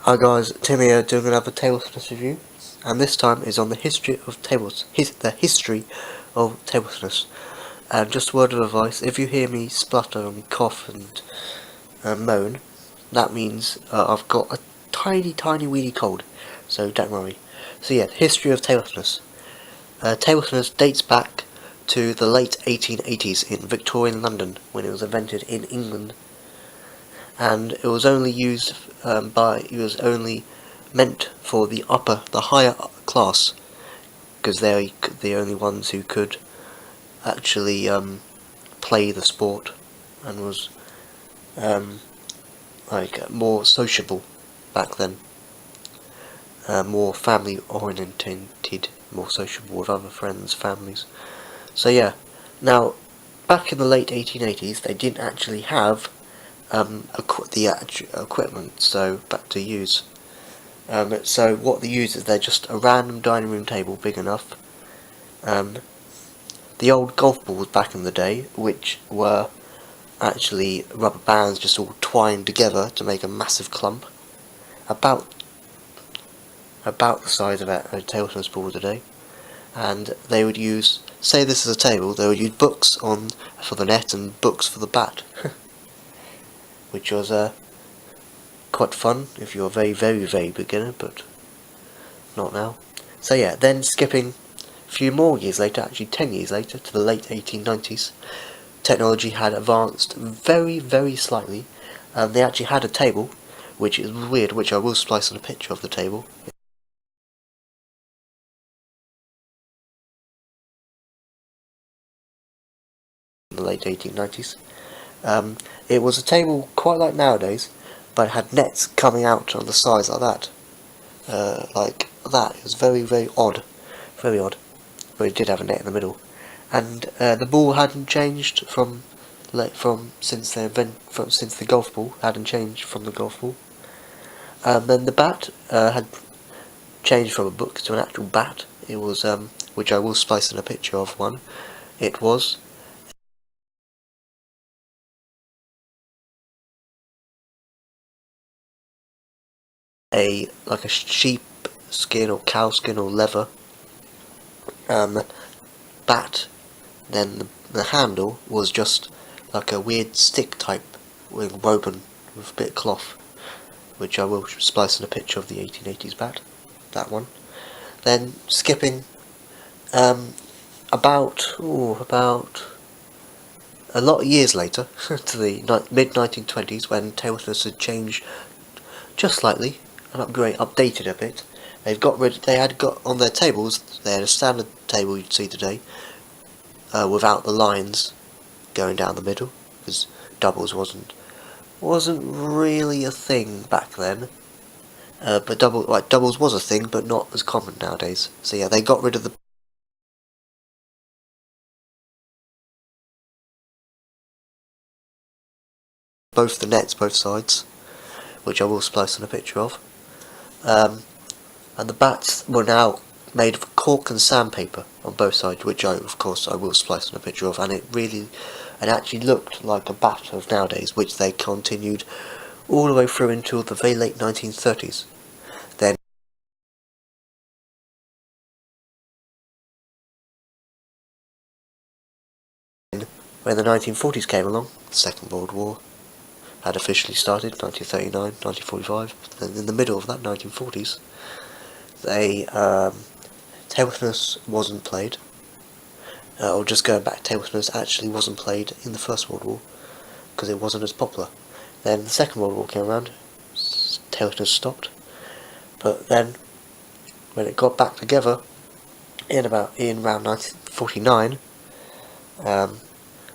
Hi guys, Tim here doing another table tennis review, and this time is on the history of the history of table tennis. And just a word of advice: if you hear me splutter and cough and moan, that means I've got a tiny weeny cold, so don't worry. So yeah, the history of table tennis. Table tennis dates back to the late 1880s in Victorian London, when it was invented in England, and it was only used it was only meant for the higher class, because they're the only ones who could actually play the sport, and was more sociable back then, more family oriented, more sociable with other friends, families. So yeah, now back in the late 1880s, they didn't actually have the equipment back to use. So what they use is they're just a random dining room table big enough. The old golf balls back in the day, which were actually rubber bands just all twined together to make a massive clump, about the size of a table tennis ball today. And they would use, say this is a table, they would use books for the net and books for the bat, which was quite fun if you're a very beginner, but not now. So yeah, then skipping a few more years later, actually 10 years later, to the late 1890s, technology had advanced very slightly. They actually had a table, which is weird, which I will splice on a picture of the table. In the late 1890s. It was a table quite like nowadays, but it had nets coming out on the sides like that. Like that. It was very odd. Very odd. But it did have a net in the middle. And the ball hadn't changed since the golf ball hadn't changed from the golf ball. Then the bat had changed from a book to an actual bat. It was which I will splice in a picture of one. It was like a sheep skin or cow skin or leather um, bat. Then the handle was just like a weird stick type with woven with a bit of cloth, which I will splice in a picture of the 1880s bat. That one. Then skipping um, about a lot of years later to the mid 1920s, when table tennis had changed just slightly and updated a bit. They had got on their tables. They had a standard table you'd see today, without the lines going down the middle, because doubles wasn't really a thing back then. But doubles was a thing, but not as common nowadays. So yeah, they got rid of both the nets, both sides, which I will splice on a picture of. Um, and the bats were now made of cork and sandpaper on both sides, which of course I will splice on a picture of, and it actually looked like a bat of nowadays, which they continued all the way through until the very late 1930s. Then, when the 1940s came along, the Second World War had officially started, 1939, 1945, and in the middle of that 1940s, table tennis wasn't played. Or just going back, table tennis actually wasn't played in the First World War, because it wasn't as popular. Then the Second World War came around, table tennis stopped, but then when it got back together in around 1949,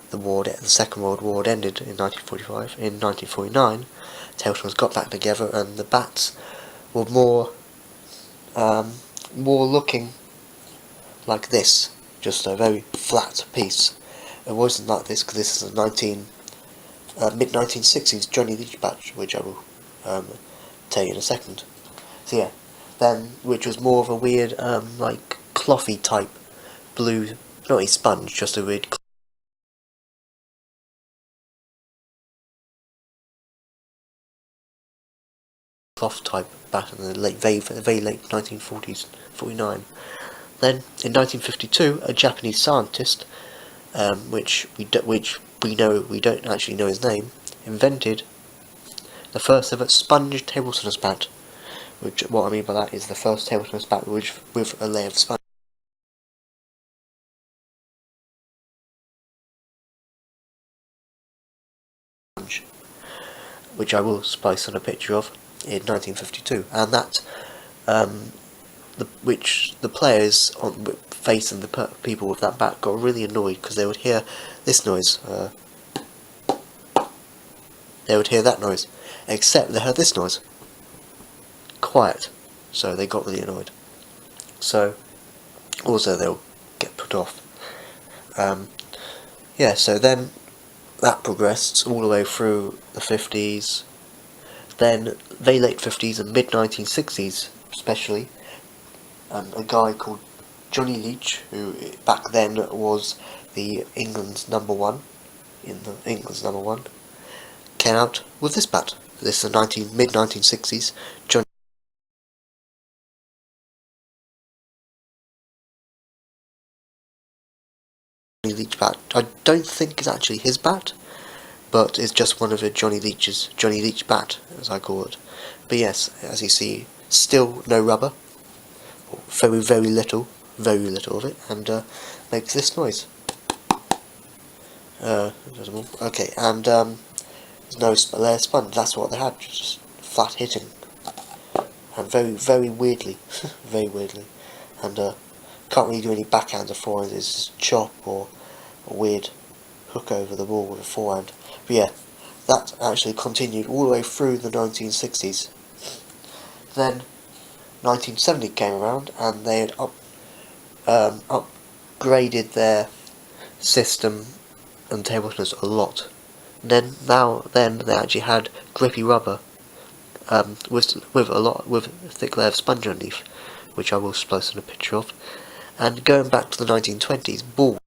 the Second World War had ended in 1945. In 1949, table tennis got back together, and the bats were more looking like this, just a very flat piece. It wasn't like this, because this is a mid 1960s Johnny Leach batch, which I will tell you in a second. So yeah, then which was more of a weird like clothy type blue, not a sponge, just a weird cloth type bat in the very late 1940s, 49. Then in 1952, a Japanese scientist, which we don't actually know his name, invented the first ever sponge table tennis bat. Which, what I mean by that is the first table tennis bat with a layer of sponge, which I will spice on a picture of in 1952, and that the players facing the people with that bat got really annoyed because they would hear this noise, they would hear that noise, except they heard this noise, quiet, so they got really annoyed. So also they'll get put off. Yeah, so then that progressed all the way through the 50s, then very late 50s and mid 1960s especially. A guy called Johnny Leach, who back then was England's number one, came out with this bat. This is the mid 1960s. Johnny Leach bat. I don't think it's actually his bat, but it's just one of Johnny Leach bat, as I call it. But yes, as you see, still no rubber, very little of it, and makes this noise. Okay, and there's no layer sponge. That's what they had, just flat hitting, and very weirdly, very weirdly, and can't really do any backhands or forehands. It's just chop or a weird hook over the ball with a forehand. But yeah, that actually continued all the way through the 1960s. Then 1970 came around, and they had upgraded their system and table tennis a lot. Then they actually had grippy rubber with a thick layer of sponge underneath, which I will splice in a picture of. And going back to the 1920s, balls.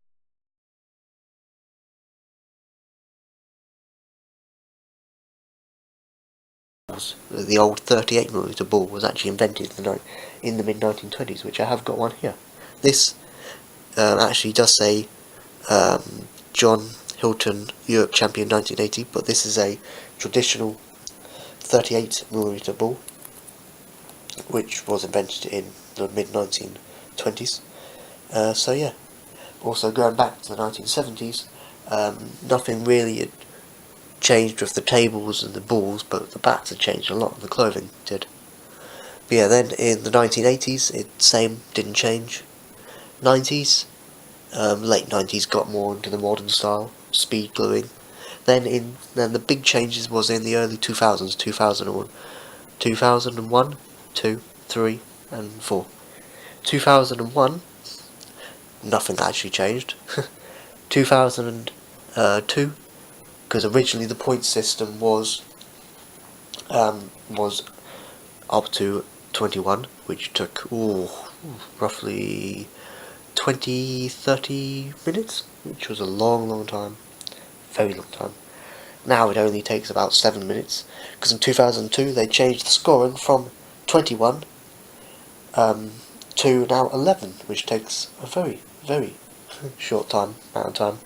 The old 38mm ball was actually invented in the mid 1920s, which I have got one here. This actually does say John Hilton Europe Champion 1980, but this is a traditional 38mm ball, which was invented in the mid 1920s. So yeah, also going back to the 1970s, nothing really had changed with the tables and the balls, but the bats had changed a lot, and the clothing did. But yeah, then in the 1980s, same, didn't change. 90s, late 90s got more into the modern style, speed gluing. Then the big changes was in the early 2000s, 2001, 2, 3, and 4. 2001, nothing actually changed. 2002, because originally the point system was up to 21, which took roughly 20-30 minutes, which was a long time, very long time. Now it only takes about 7 minutes, because in 2002 they changed the scoring from 21 to now 11, which takes a very short amount of time.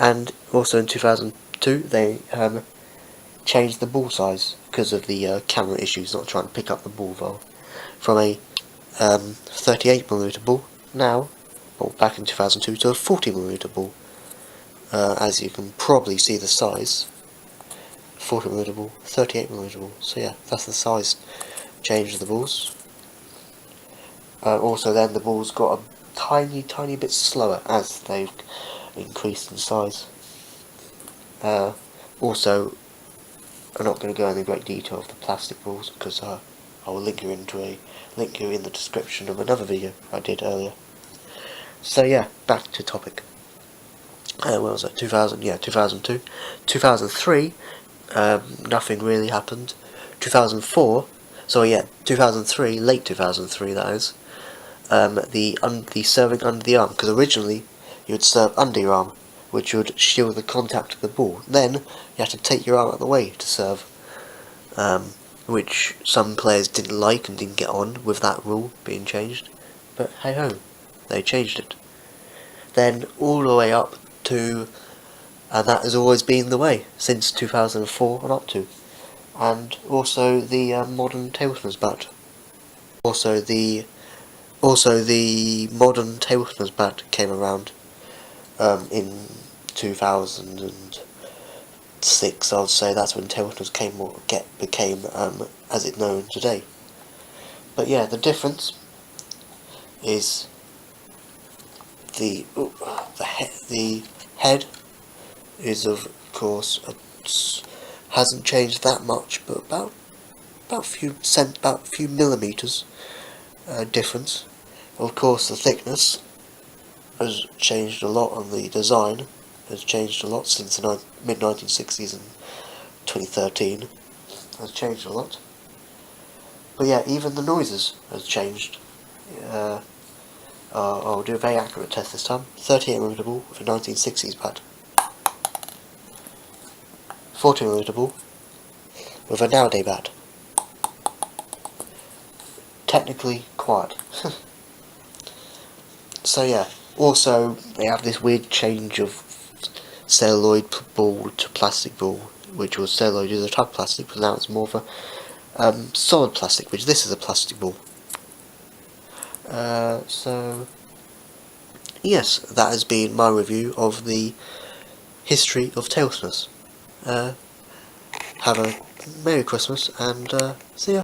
And also in 2002 they changed the ball size because of the camera issues, not trying to pick up the ball well, from a 38mm ball now, or back in 2002, to a 40mm ball. As you can probably see the size, 40mm ball, 38mm ball. So yeah, that's the size change of the balls. Also then the balls got a tiny bit slower as they've increased in size. Also, I'm not going to go into great detail of the plastic balls, because I will link you in the description of another video I did earlier. So yeah, back to topic. What was it? 2002. 2003, nothing really happened. 2004, 2003, late 2003 that is, the serving under the arm, because originally you would serve under your arm, which would shield the contact of the ball. Then you had to take your arm out of the way to serve. which some players didn't like and didn't get on with that rule being changed, but hey ho, they changed it. Then all the way up to, and that has always been the way since 2004 and up to, and also the modern table tennis bat. Also the modern table tennis bat came around in 2006. I would say that's when table tennis became as it's known today. But yeah, the difference is the head is of course hasn't changed that much, but about a few millimeters difference. Of course, the thickness has changed a lot, and the design has changed a lot since the mid 1960s and 2013. Has changed a lot. But yeah, even the noises has changed. I'll do a very accurate test this time. 38mm ball with a 1960s pad. 40mm ball with a nowadays pad. Technically quiet. So yeah, also they have this weird change of celluloid ball to plastic ball, which was celluloid is a type of plastic, but now it's more of a solid plastic, which this is a plastic ball. So yes, that has been my review of the history of table tennis. Have a Merry Christmas and see ya.